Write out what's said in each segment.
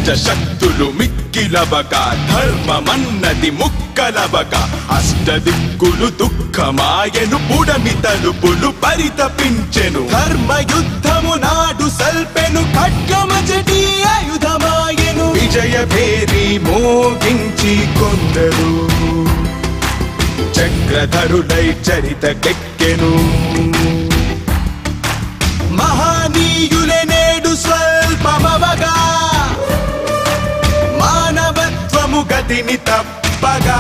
పంచశక్తులు మిక్కిలవక ధర్మమన్నది ముక్కలవక అష్టదిక్కులు దుఃఖమాయను పుడమి తలుపులు పరితపించెను ధర్మయుద్ధము నాడు సల్పెను ఖడ్గమజటి ఆయుధమాయెను విజయ భేరి మోగించి కొందరు చక్రధరులై చరితకెక్కెను మహానీయులే నేడు స్వల్పమవగా మానవత్వము గతిని తప్పగా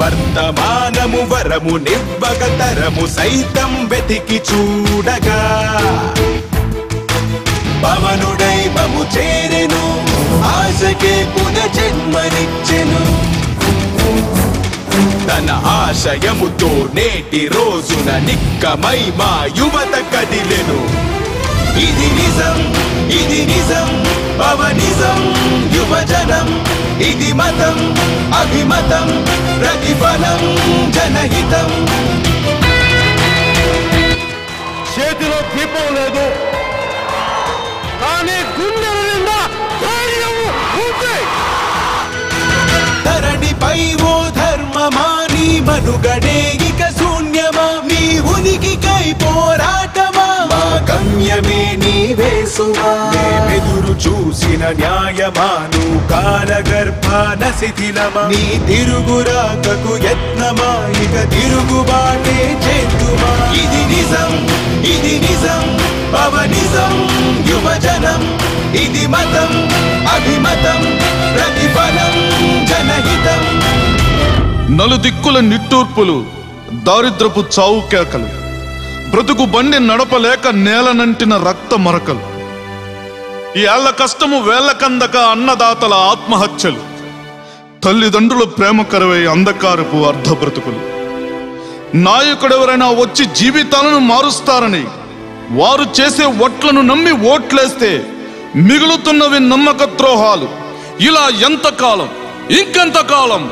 వర్తమానము వరము నివ్వగ తరము సైతం వెతికి చూడగా పవనుడై మము చేరెను ఆశకే పునర్జన్మనిచ్చెను తన ఆశయముతో నేటి రోజున నిక్కమై మా యువత కదిలెను ఇది నిజం పవనిజం యువజనం ఇది మతం అభిమతం ప్రతిఫలం జనహితం చేతిలో దీపం లేదు కానీ గుండెల నిండా ధైర్యం ఉంది ధరణిపై ఓ ధర్మమాని మనుగడే ఇక శూన్యమా నీ ఉనికికై పోరాటమా మా గమ్యమే నీవేసుమా మేమెదురు చూసిన న్యాయమాను కాలగర్భాన శిథిలమా నీ తిరుగురాకకు యత్నమా ఇక తిరుగుబాటే చేతుమా ఇది నిజం పవనిజం యువజనం ఇది మతం అభిమతం ప్రతిఫలం జనహితం నలుదిక్కుల నిట్టూర్పులు దారిద్రపు చావు కేకలు బ్రతుకు బండి నడపలేక నేలనంటిన రక్త మరకలు ఈ ఏళ్ల కష్టము వేళ్లకందక అన్నదాతల ఆత్మహత్యలు తల్లిదండ్రుల ప్రేమ కరువై అంధకారపు అర్ధ బ్రతుకులు నాయకుడెవరైనా వచ్చి జీవితాలను మారుస్తారని వారు చేసే ఓట్లను నమ్మి ఓట్లేస్తే మిగులుతున్నవి నమ్మక ద్రోహాలు ఇలా ఎంతకాలం ఇంకెంతకాలం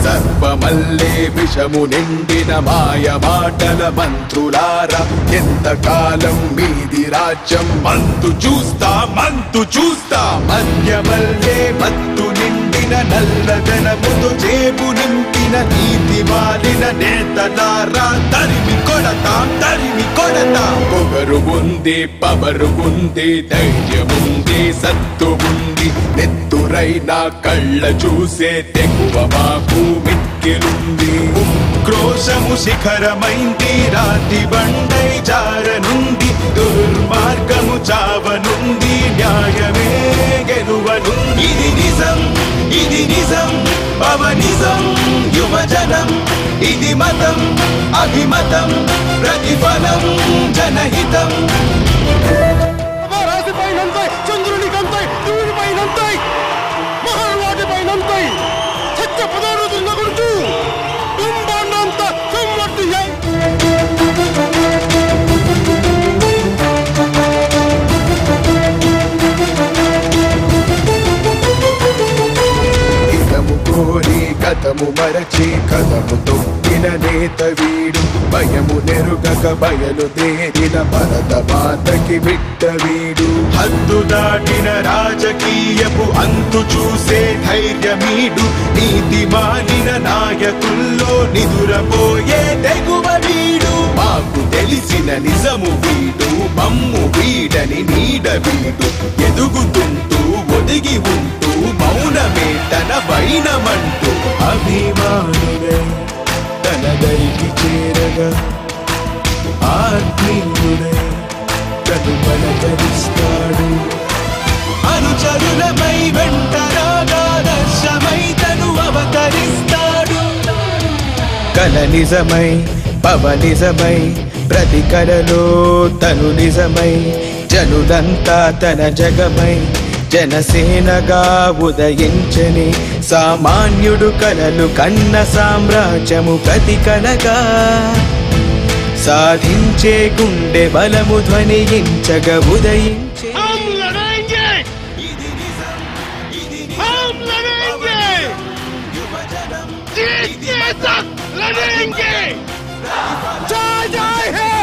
సర్వమల్లే విషము నిండిన మాయ మాటల మంత్రులారా ఎంతకాలం మీది రాజ్యం మంతు చూస్తా మధ్యమల్లే మత్తు నిండిన నల్లదనముతో చేపు నింపిన నీతి మాలిన నేతలారా తరిమి కొడతా పొగరు ఉంది పవరు ఉంది ధైర్యముంది సత్తు ఉంది నెత్తురైన కళ్ళ చూసే తెగువ మాకు మిక్కిలుంది ఉక్రోషము శిఖరమైంది రాతి బండై జారనుంది దుర్మార్గము చావనుంది న్యాయమే గెలువనుంది ఇది నిజం పవనిజం యువజనం ఇది మతం అభిమతం ప్రతిఫలం జనహితం రాశిపైనంతై చంద్రునికంతై సూర్యుడిపైనంతై మహావాటిపైనంతై సత్య పదార్థుల గురించి బ్రహ్మాండంత సంవర్తి కోరి గతము మరచి కథము తొక్కిన నేత వీడు భయము నెరుగక బయలుదేరిన భరత మాతకి బిడ్డ వీడు హద్దు దాటిన రాజకీయపు అంతు చూసే ధైర్యమీడు నీతి మాలిన నాయకుల్లో నిదురపోయే తెగువ వీడు మాకు తెలిసిన నిజము వీడు మమ్ము వీడని నీడ వీడు ఎదుగుతుంటూ ఒదిగి ఉంటూ మౌనమే తన వైనమంటూ అభిమానుడే తన దరికి చేరగా ఆత్మీయుడే తను పలకరిస్తాడు అనుచరులపై వెంటరాగా దర్శమై తను అవతరిస్తాడు కల నిజమై పవనిజమై ప్రతి కలలో తను నిజమై జనులంతా తన జగమై జనసేనగా ఉదయించని సామాన్యుడు కలలు కన్న సామ్రాజ్యము ప్రతి కలగా సాధించే గుండె బలము ధ్వనించగా ఉదయించే जय जय हे